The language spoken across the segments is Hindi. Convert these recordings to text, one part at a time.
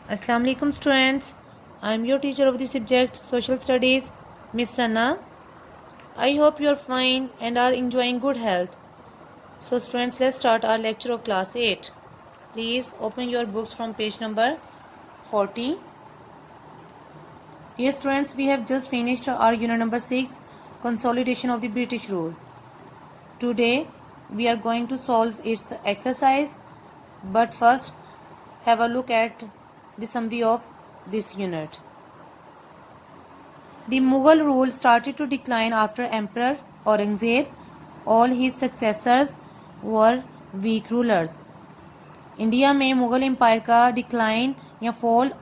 Assalamu alaikum students. I am your teacher of the subject Social Studies, Miss Sana. I hope you are fine and are enjoying good health. So students, let's start our lecture of class 8. Please open your books from page number 40. Yes students, we have just finished our unit number 6, Consolidation of the British Rule. Today we are going to solve its exercise, but first have a look at the summary of this unit. The Mughal rule started to decline after Emperor Aurangzeb. All his successors were weak rulers. India में मुग़ल एम्पायर का डिक्लाइन या फॉल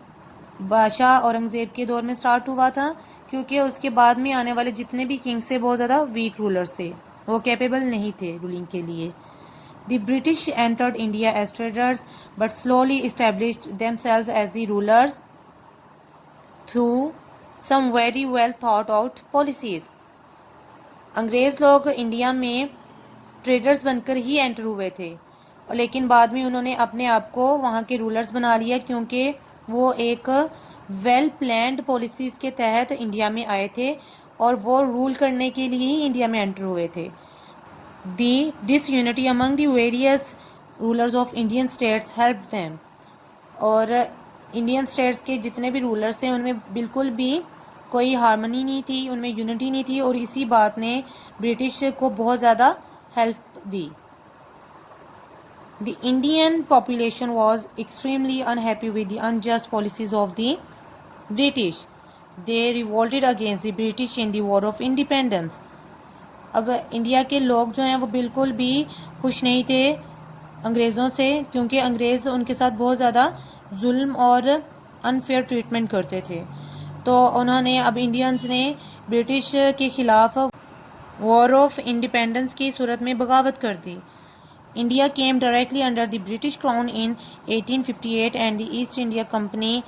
बादशाह औरंगज़ेब के दौर में स्टार्ट हुआ था, क्योंकि उसके बाद में आने वाले जितने भी किंग्स थे बहुत ज़्यादा वीक रूलर्स थे, वो कैपेबल नहीं थे रूलिंग के लिए. The British entered India as traders but slowly established themselves as the rulers through some very well thought out policies. अंग्रेज़ लोग इंडिया में ट्रेडर्स बनकर ही एंटर हुए थे, लेकिन बाद में उन्होंने अपने आप को वहाँ के रूलर्स बना लिया, क्योंकि वो एक वेल प्लान्ड पॉलिसीज़ के तहत इंडिया में आए थे और वो रूल करने के लिए ही इंडिया में एंटर हुए थे. The disunity among the various rulers of Indian states helped them. और इंडियन स्टेट्स के जितने भी रूलर्स थे उनमें बिल्कुल भी कोई हार्मनी नहीं थी, उनमें यूनिटी नहीं थी, और इसी बात ने ब्रिटिश को बहुत ज़्यादा help the. The Indian population was extremely unhappy with the unjust policies of the British. They revolted against the British in the War of Independence. अब इंडिया के लोग जो हैं वो बिल्कुल भी खुश नहीं थे अंग्रेज़ों से, क्योंकि अंग्रेज़ उनके साथ बहुत ज़्यादा जुल्म और अनफेयर ट्रीटमेंट करते थे. तो उन्होंने अब इंडियंस ने ब्रिटिश के ख़िलाफ़ वॉर ऑफ इंडिपेंडेंस की सूरत में बगावत कर दी. India came directly under the British crown in 1858 and the East India company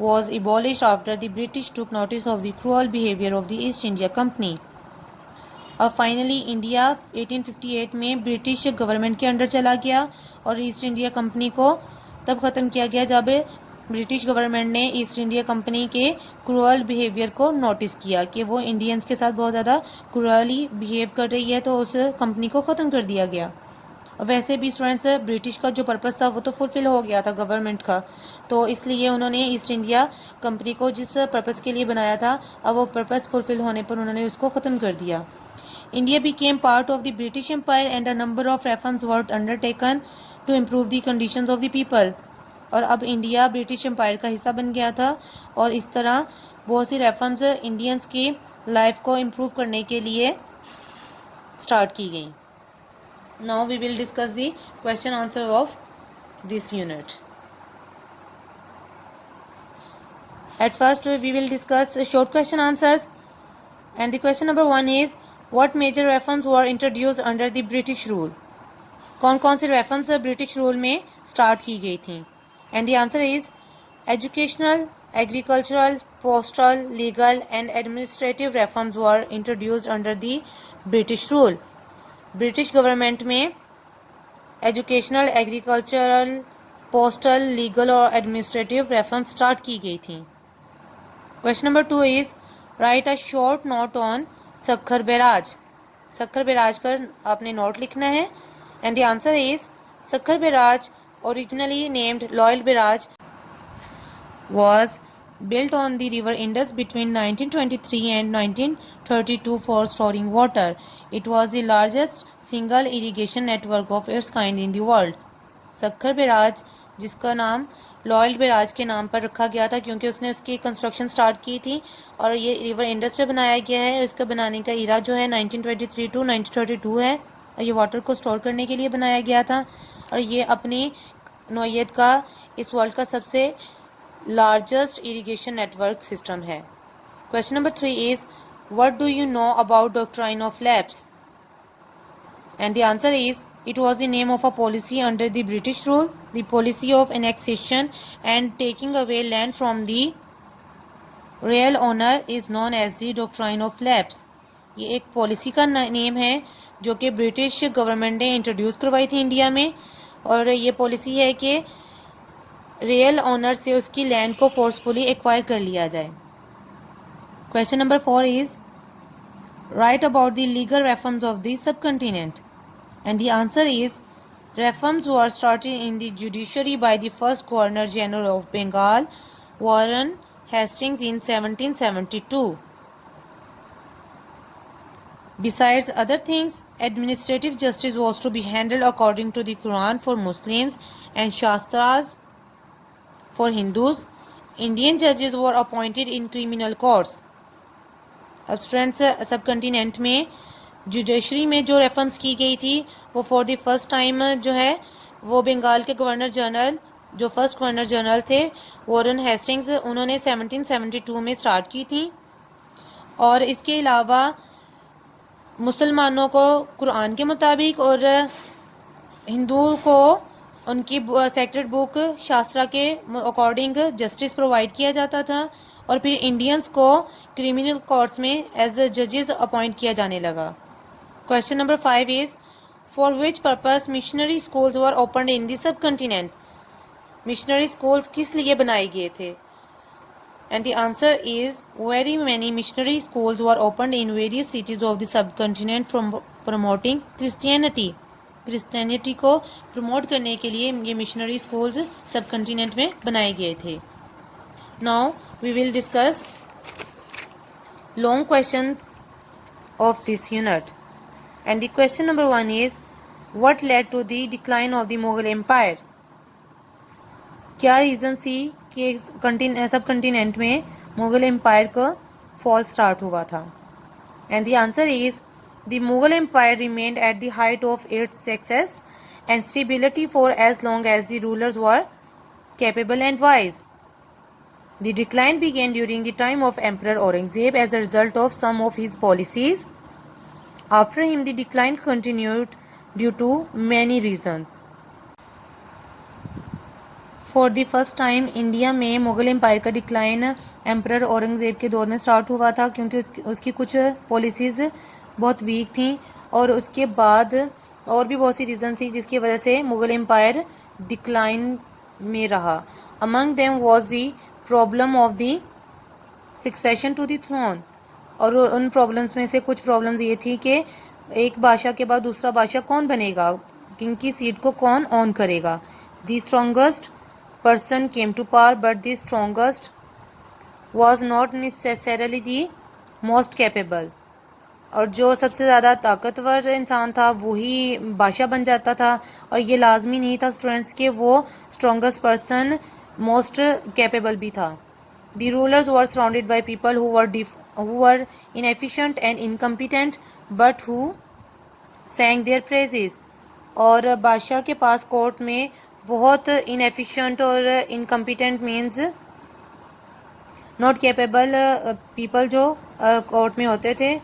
was abolished after the British took notice of the cruel behavior of the East India Company. अब फाइनली इंडिया 1858 में ब्रिटिश गवर्नमेंट के अंडर चला गया और ईस्ट इंडिया कंपनी को तब ख़त्म किया गया जब ब्रिटिश गवर्नमेंट ने ईस्ट इंडिया कंपनी के क्रूअल बिहेवियर को नोटिस किया कि वो इंडियंस के साथ बहुत ज़्यादा क्रूअली बिहेव कर रही है, तो उस कंपनी को ख़त्म कर दिया गया. वैसे भी स्टूडेंट्स, ब्रिटिश का जो पर्पस था वो तो फुलफ़िल हो गया था गवर्नमेंट का, तो इसलिए उन्होंने ईस्ट इंडिया कंपनी को जिस पर्पस के लिए बनाया था, अब वो पर्पस फुलफ़िल होने पर उन्होंने उसको ख़त्म कर दिया. India became part of the British Empire and a number of reforms were undertaken to improve the conditions of the people. और अब इंडिया ब्रिटिश एम्पायर का हिस्सा बन गया था और इस तरह बहुत सी रेफॉर्म्स इंडियंस की लाइफ को इम्प्रूव करने के लिए स्टार्ट की गई. Now we will discuss the question answer of this unit. At first we will discuss short question answers and the question number 1 is What major reforms were introduced under the British rule? कौन कौन सी reforms ब्रिटिश रूल में स्टार्ट की गई थी? And the answer is educational, agricultural, postal, legal and administrative reforms were introduced under the British rule. British government में एजुकेशनल, एग्रीकल्चरल, पोस्टल, लीगल और एडमिनिस्ट्रेटिव रेफॉर्म स्टार्ट की गई थी. Question number 2 is right a short note on Sukkur barrage. Sukkur barrage पर आपने नोट लिखना है. And the answer is Sukkur barrage, originally named loyal barrage, was built on the river Indus between 1923 and 1932 for storing water. It was the largest single irrigation network of its kind in the world. Sukkur barrage, जिसका नाम लॉयल बैराज के नाम पर रखा गया था क्योंकि उसने उसकी कंस्ट्रक्शन स्टार्ट की थी, और ये रिवर इंडस पे बनाया गया है. इसका बनाने का इरा जो है 1923 टू 1932 है, और ये वाटर को स्टोर करने के लिए बनाया गया था, और ये अपनी नौयत का इस वर्ल्ड का सबसे लार्जेस्ट इरिगेशन नेटवर्क सिस्टम है. Question number 3 is what do you know about doctrine of lapse? And the answer is It was the name of a policy under the British rule, the policy of annexation and taking away land from the real owner is known as the doctrine of lapse. ये एक पॉलिसी का नेम है जो कि ब्रिटिश गवर्नमेंट ने इंट्रोड्यूस करवाई थी इंडिया में, और ये पॉलिसी है कि रियल ऑनर से उसकी लैंड को फोर्सफुली एक्वायर कर लिया जाए। Question number 4 is right about the legal reforms of the subcontinent, and the answer is reforms were started in the judiciary by the first Governor General of Bengal, Warren Hastings, in 1772. Besides other things, administrative justice was to be handled according to the Quran for Muslims and Shastras for Hindus. Indian judges were appointed in criminal courts. अब स्टूडेंट्स सब कंटिनेंट में जुडिशरी में जो रेफर्म्स की गई थी वो फॉर द फर्स्ट टाइम जो है वो बंगाल के गवर्नर जनरल, जो फर्स्ट गवर्नर जनरल थे वॉरेन हेस्टिंग्स, उन्होंने 1772 में स्टार्ट की थी। और इसके अलावा मुसलमानों को कुरान के मुताबिक और हिंदुओं को उनकी सेक्रेड बुक शास्त्रा के अकॉर्डिंग जस्टिस प्रोवाइड किया जाता था, और फिर इंडियंस को क्रिमिनल कोर्ट्स में एज जजेस अपॉइंट किया जाने लगा। Question number 5 is for which purpose missionary schools were opened in the sub continent, missionary schools किस लिए बनाए गए थे, and the answer is very many missionary schools were opened in various cities of the सब continent from promoting Christianity, Christianity को प्रमोट करने के लिए ये मिशनरी स्कूल्स सब कंटिनेंट में बनाए गए थे। Now we will discuss long questions of this unit, and the question number 1 is what led to the decline of the Mughal Empire, क्या रीज़न थी कि सब कंटिनेंट में मुगल एम्पायर का फॉल स्टार्ट हुआ था, and the answer is the Mughal empire remained at the height of its success and stability for as long as the rulers were capable and wise. The decline began during the time of Emperor Aurangzeb as a result of some of his policies. After him, the decline continued due to many reasons. For the first time, India में मुगल एम्पायर का डिक्लाइन एम्परर औरंगज़ेब के दौर में स्टार्ट हुआ था, क्योंकि उसकी कुछ पॉलिसीज़ बहुत वीक थी, और उसके बाद और भी बहुत सी रीज़न थी जिसकी वजह से मुगल एम्पायर डिक्लाइन में रहा। Among them was the problem of the succession to the throne, और उन प्रॉब्लम्स में से कुछ प्रॉब्लम्स ये थी कि एक बादशाह के बाद दूसरा बादशाह कौन बनेगा, किंग की सीट को कौन ऑन करेगा। The strongest person came to power but the strongest was not necessarily the most capable, और जो सबसे ज़्यादा ताकतवर इंसान था वही बादशाह बन जाता था, और ये लाजमी नहीं था स्टूडेंट्स के वो स्ट्रॉन्गेस्ट पर्सन मोस्ट कैपेबल भी था। The rulers were surrounded by people who were inefficient and incompetent but who sang their praises, और बादशाह के पास कोर्ट में बहुत इनएफिशिएंट और incompetent means not capable people जो कोर्ट में होते थे,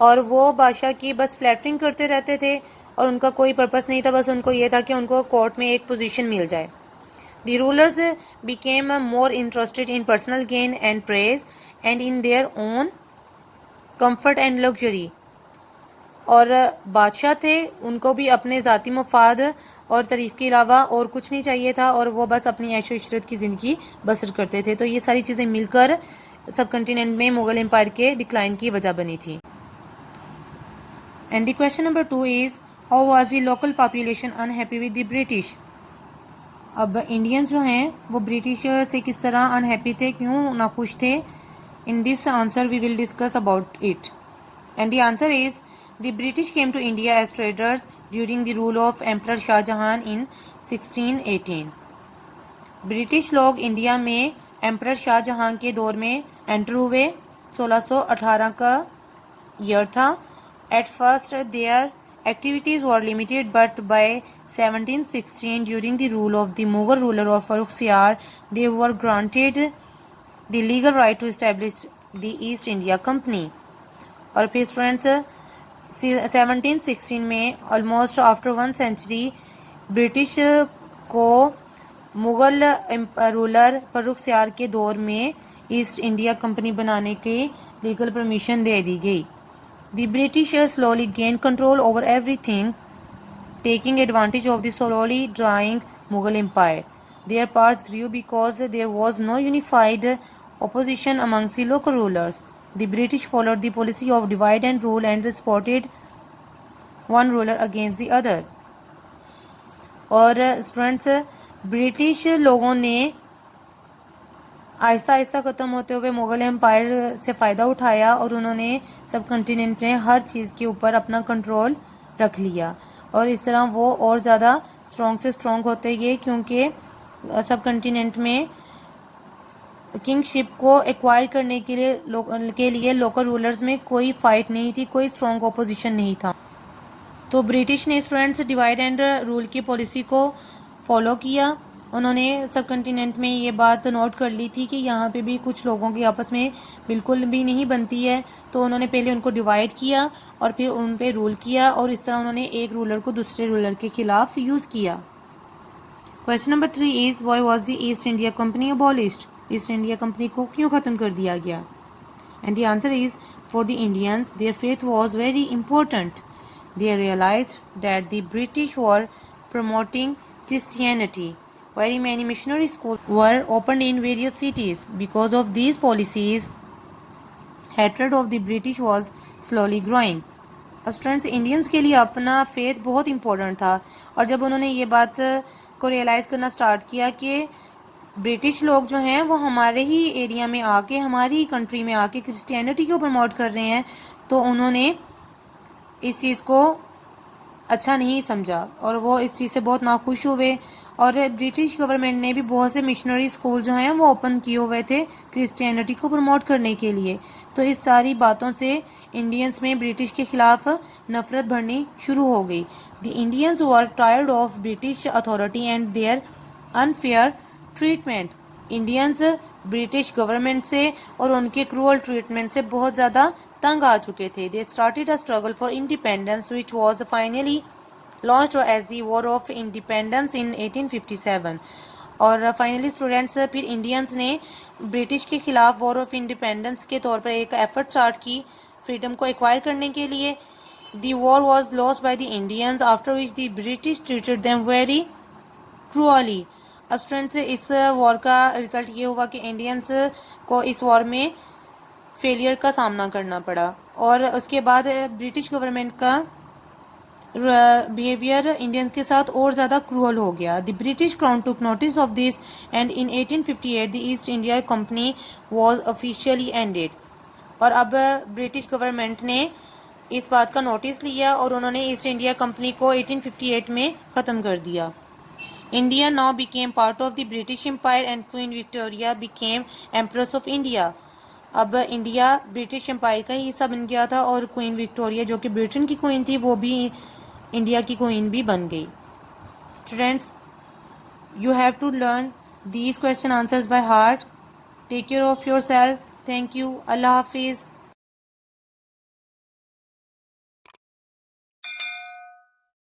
और वो बादशाह की बस फ्लैटरिंग करते रहते थे, और उनका कोई पर्पस नहीं था, बस उनको ये था कि उनको कोर्ट में एक पोजीशन मिल जाए। The rulers became more interested in personal gain and praise and in their own comfort and luxury. और बादशाह थे, उनको भी अपने ज़ाती मफाद और तारीफ़ के अलावा और कुछ नहीं चाहिए था, और वो बस अपनी ऐशो इशरत की ज़िंदगी बसर करते थे। तो ये सारी चीज़ें मिलकर सब कंटिनेंट में मुग़ल एम्पायर के डिक्लाइन की वजह बनी थी। And the question number 2 is how was the local population unhappy with the British. अब इंडियंस जो हैं वो ब्रिटिश से किस तरह अनहैप्पी थे, क्यों नाखुश थे। In this answer we will discuss about it, and the answer is the British came to India as traders during the rule of emperor Shahjahan in 1618। British लोग इंडिया में एम्परर शाहजहां के दौर में एंटर हुए, 1618 का ईयर था। At first their activities were limited, but by 1716 during the rule of the Mughal ruler of Farrukh Siyar they were granted the legal right to establish the East India Company। और फिर स्टूडेंट्स 1716 में ऑलमोस्ट आफ्टर 1 सेंचुरी ब्रिटिश को मुग़ल रूलर फर्रुख सियार के दौर में ईस्ट इंडिया कंपनी बनाने की लीगल परमिशन दे दी गई। The British slowly gained control over everything, taking advantage of the slowly dying Mughal Empire. Their powers grew because there was no unified opposition amongst the local rulers. The British followed the policy of divide and rule and supported one ruler against the other. और स्टूडेंट्स ब्रिटिश लोगों ने आहिस्ता आहिस्ता ख़त्म होते हुए मुग़ल एम्पायर से फ़ायदा उठाया और उन्होंने सब कंटिनेंट में हर चीज़ के ऊपर अपना कंट्रोल रख लिया और इस तरह वो और ज़्यादा स्ट्रॉन्ग से स्ट्रॉन्ग होते गए क्योंकि सब कंटिनेंट में किंगशिप को एक्वायर करने के लिए लोकल रूलर्स में कोई फाइट नहीं थी, कोई स्ट्रॉन्ग ऑपोजिशन नहीं था। तो ब्रिटिश ने स्टूडेंट्स डिवाइड एंड रूल की पॉलिसी को फॉलो किया। उन्होंने सब कंटिनेंट में ये बात नोट कर ली थी कि यहाँ पे भी कुछ लोगों की आपस में बिल्कुल भी नहीं बनती है, तो उन्होंने पहले उनको डिवाइड किया और फिर उन पे रूल किया और इस तरह उन्होंने एक रूलर को दूसरे रूलर के खिलाफ यूज़ किया। Question number 3 is why was the East India company abolished? East India company को क्यों ख़त्म कर दिया गया? And the answer is for the Indians their faith was very important. They realized that the British were promoting Christianity. Very many missionary schools were opened in various cities. Because of these policies, hatred of the British was slowly growing. अब स्टूडेंट्स इंडियंस के लिए अपना फेथ बहुत इंपॉर्टेंट था और जब उन्होंने ये बात को रियलाइज़ करना स्टार्ट किया कि ब्रिटिश लोग जो हैं वो हमारे ही एरिया में आके हमारी ही कंट्री में आके क्रिश्चियनिटी को प्रमोट कर रहे हैं, तो उन्होंने इस चीज़ को अच्छा नहीं समझा और वो इस चीज़ से बहुत नाखुश हुए और ब्रिटिश गवर्नमेंट ने भी बहुत से मिशनरी स्कूल जो हैं वो ओपन किए हुए थे क्रिश्चियनिटी को प्रमोट करने के लिए। तो इस सारी बातों से इंडियंस में ब्रिटिश के खिलाफ नफरत बढ़नी शुरू हो गई। The Indians were tired of British authority and their unfair treatment. Indians British government से और उनके क्रूअल ट्रीटमेंट से बहुत ज़्यादा तंग आ चुके थे। They started a struggle for independence which was finally launched as the war of independence in 1857। और फाइनली स्टूडेंट्स फिर इंडियंस ने ब्रिटिश के खिलाफ वॉर ऑफ इंडिपेंडेंस के तौर पर एक एफर्ट स्टार्ट की फ्रीडम को एक्वायर करने के लिए। The war was lost by the Indians after which the British treated them very cruelly. अब स्टूडेंट्स इस वॉर का रिजल्ट ये हुआ कि इंडियंस को इस वॉर में फेलियर का सामना करना पड़ा और उसके बाद ब्रिटिश गवर्नमेंट का बिहेवियर इंडियंस के साथ और ज़्यादा क्रूअल हो गया। The British crown took notice of this and in 1858 the East India company was officially ended. और अब ब्रिटिश गवर्नमेंट ने इस बात का नोटिस लिया और उन्होंने ईस्ट इंडिया कंपनी को 1858 में ख़त्म कर दिया। India now became part of the British empire and queen Victoria became empress of India. अब इंडिया ब्रिटिश एम्पायर का ही हिस्सा बन गया था और क्वीन विक्टोरिया जो कि ब्रिटेन की क्वीन थी वो भी इंडिया की क्वीन भी बन गई। Students, you have to learn these question answers by heart. Take care of yourself. Thank you. Allah हाफिज़।